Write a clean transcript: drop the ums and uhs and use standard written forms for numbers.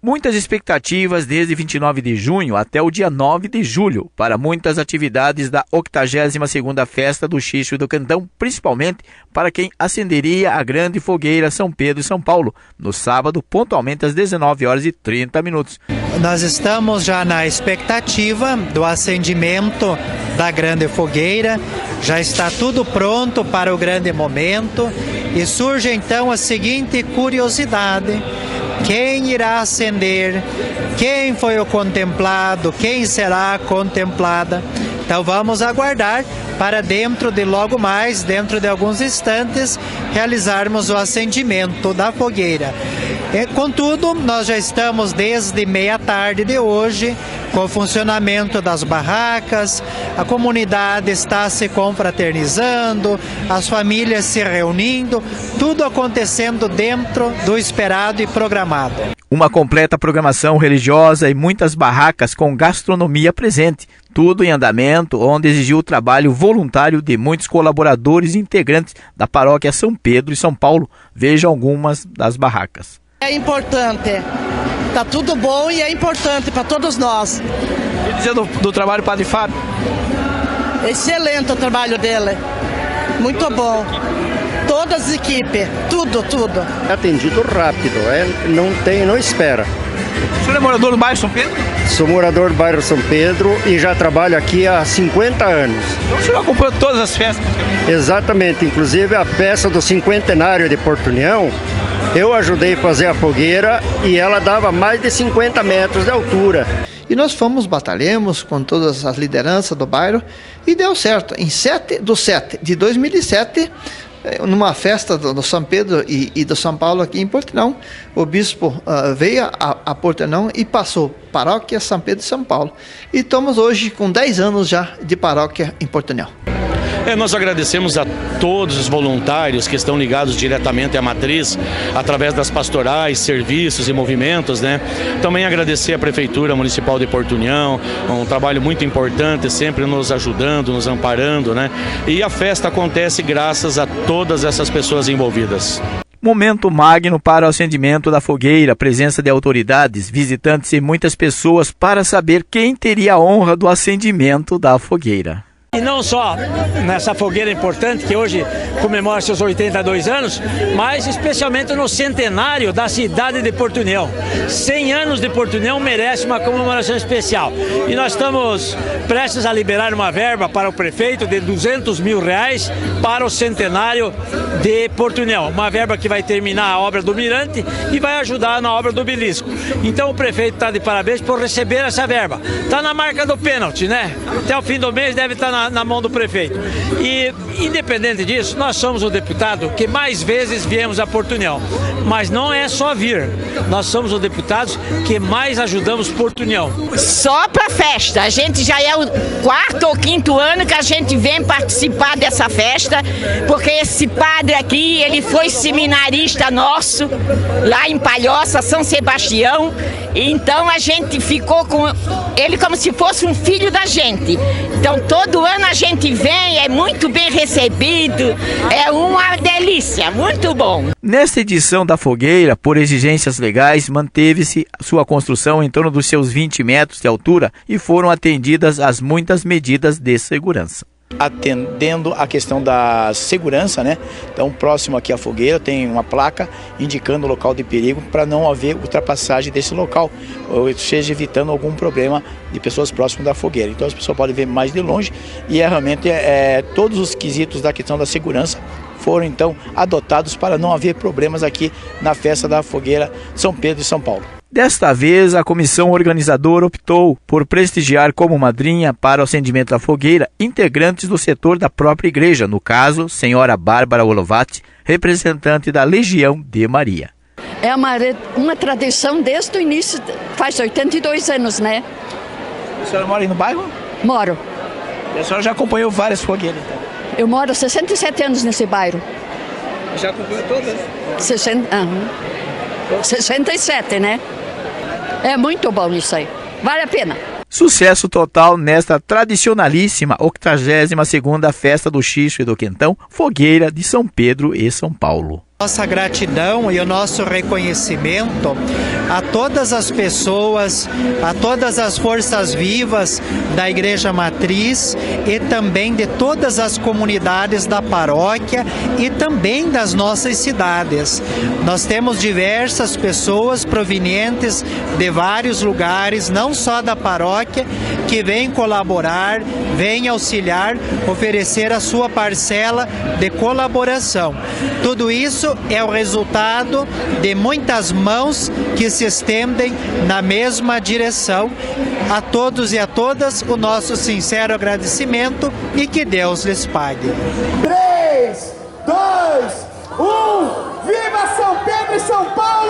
Muitas expectativas desde 29 de junho até o dia 9 de julho para muitas atividades da 82ª Festa do Xixo e do Cantão, principalmente para quem acenderia a grande fogueira São Pedro e São Paulo, no sábado, pontualmente às 19h30. Nós estamos já na expectativa do acendimento da grande fogueira, já está tudo pronto para o grande momento e surge então a seguinte curiosidade: quem irá acender, quem foi o contemplado, quem será contemplada. Então vamos aguardar para dentro de logo mais, dentro de alguns instantes, realizarmos o acendimento da fogueira. Contudo, nós já estamos desde meia-tarde de hoje com o funcionamento das barracas, a comunidade está se confraternizando, as famílias se reunindo, tudo acontecendo dentro do esperado e programado. Uma completa programação religiosa e muitas barracas com gastronomia presente, tudo em andamento, onde exigiu o trabalho voluntário de muitos colaboradores e integrantes da paróquia São Pedro e São Paulo. Veja algumas das barracas. É importante, tá tudo bom e é importante para todos nós. E dizer do trabalho do Padre Fábio? Excelente o trabalho dele, muito bom. Todas as equipes, tudo. Atendido rápido, não espera. O senhor é morador do bairro São Pedro? Sou morador do bairro São Pedro e já trabalho aqui há 50 anos. Então o senhor acompanhou todas as festas? Exatamente, inclusive a festa do cinquentenário de Porto União, eu ajudei a fazer a fogueira e ela dava mais de 50 metros de altura. E nós batalhamos com todas as lideranças do bairro e deu certo. Em 7/7 de 2007, numa festa do São Pedro e do São Paulo aqui em Portunhão, o bispo veio a Portunhão e passou paróquia São Pedro e São Paulo. E estamos hoje com 10 anos já de paróquia em Portunhão. Nós agradecemos a todos os voluntários que estão ligados diretamente à matriz, através das pastorais, serviços e movimentos, né? Também agradecer à Prefeitura Municipal de Porto União, um trabalho muito importante, sempre nos ajudando, nos amparando, né? E a festa acontece graças a todas essas pessoas envolvidas. Momento magno para o acendimento da fogueira, presença de autoridades, visitantes e muitas pessoas para saber quem teria a honra do acendimento da fogueira. E não só nessa fogueira importante que hoje comemora seus 82 anos, mas especialmente no centenário da cidade de Porto União. 100 anos de Porto União merece uma comemoração especial. E nós estamos prestes a liberar uma verba para o prefeito de R$200 mil para o centenário de Porto União. Uma verba que vai terminar a obra do Mirante e vai ajudar na obra do Obelisco. Então o prefeito está de parabéns por receber essa verba. Está na marca do pênalti, né? Até o fim do mês deve estar na mão do prefeito. E, independente disso, nós somos o deputado que mais vezes viemos a Porto União. Mas não é só vir. Nós somos os deputados que mais ajudamos Porto União. Só para festa. A gente já é o 4º ou 5º ano que a gente vem participar dessa festa, porque esse padre aqui, ele foi seminarista nosso, lá em Palhoça, São Sebastião. Então a gente ficou com ele como se fosse um filho da gente. Então todo ano a gente vem, é muito bem recebido, é uma delícia, muito bom. Nesta edição da fogueira, por exigências legais, manteve-se sua construção em torno dos seus 20 metros de altura e foram atendidas as muitas medidas de segurança. Atendendo a questão da segurança, né? Então, próximo aqui à fogueira tem uma placa indicando o local de perigo para não haver ultrapassagem desse local, ou seja, evitando algum problema de pessoas próximas da fogueira. Então, as pessoas podem ver mais de longe e realmente todos os quesitos da questão da segurança foram então adotados para não haver problemas aqui na festa da fogueira São Pedro e São Paulo. Desta vez, a comissão organizadora optou por prestigiar como madrinha para o acendimento da fogueira integrantes do setor da própria igreja, no caso, senhora Bárbara Olovati, representante da Legião de Maria. É uma tradição desde o início, faz 82 anos, né? A senhora mora aí no bairro? Moro. E a senhora já acompanhou várias fogueiras, então? Eu moro há 67 anos nesse bairro. Já acompanhou todas? 67, né? É muito bom isso aí. Vale a pena. Sucesso total nesta tradicionalíssima 82ª Festa do Xixo e do Quentão, fogueira de São Pedro e São Paulo. Nossa gratidão e o nosso reconhecimento a todas as pessoas, a todas as forças vivas da Igreja Matriz e também de todas as comunidades da paróquia e também das nossas cidades. Nós temos diversas pessoas provenientes de vários lugares, não só da paróquia, que vêm colaborar, vêm auxiliar, oferecer a sua parcela de colaboração. Tudo isso é o resultado de muitas mãos que se estendem na mesma direção. A todos e a todas o nosso sincero agradecimento e que Deus lhes pague. 3, 2, 1, viva São Pedro e São Paulo!